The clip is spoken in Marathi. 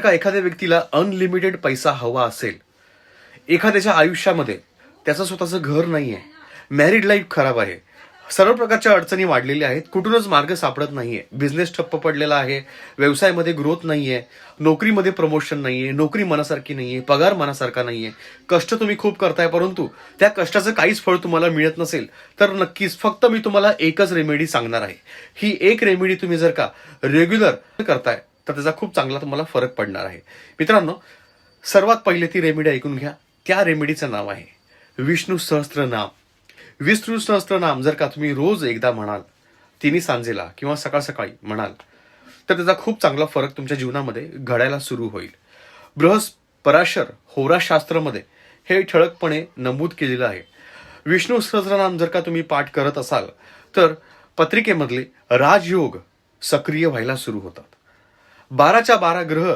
का एखाद्या व्यक्तीला अनलिमिटेड पैसा हवा असेल, एखाद्याच्या आयुष्यामध्ये त्याचं स्वतःचं घर नाहीये, मॅरिड लाईफ खराब आहे, सर्व प्रकारच्या अडचणी वाढलेल्या आहेत, कुठूनच मार्ग सापडत नाहीये, बिझनेस ठप्प पडलेला आहे, व्यवसायामध्ये ग्रोथ नाहीये, नोकरीमध्ये प्रमोशन नाहीये, नोकरी मनासारखी नाहीये, पगार मनासारखा नाहीये, कष्ट तुम्ही खूप करताय परंतु त्या कष्टाचं काहीच फळ तुम्हाला मिळत नसेल, तर नक्कीच फक्त मी तुम्हाला एकच रेमेडी सांगणार आहे. ही एक रेमेडी तुम्ही जर का रेग्युलर करताय तर त्याचा खूप चांगला तुम्हाला फरक पडणार आहे. मित्रांनो, सर्वात पहिले ती रेमेडी ऐकून घ्या. त्या रेमेडीचं नाव आहे विष्णू सहस्त्रनाम. विष्णू सहस्त्रनाम जर का तुम्ही रोज एकदा म्हणाल, तिन्ही सांजेला किंवा सकाळ सकाळी म्हणाल, तर त्याचा खूप चांगला फरक तुमच्या जीवनामध्ये घडायला सुरू होईल. पराशर होराशास्त्रामध्ये हे ठळकपणे नमूद केलेलं आहे. विष्णू सहस्त्रनाम जर का तुम्ही पाठ करत असाल तर पत्रिकेमधले राजयोग सक्रिय व्हायला सुरू होतात. 12च्या 12 ग्रह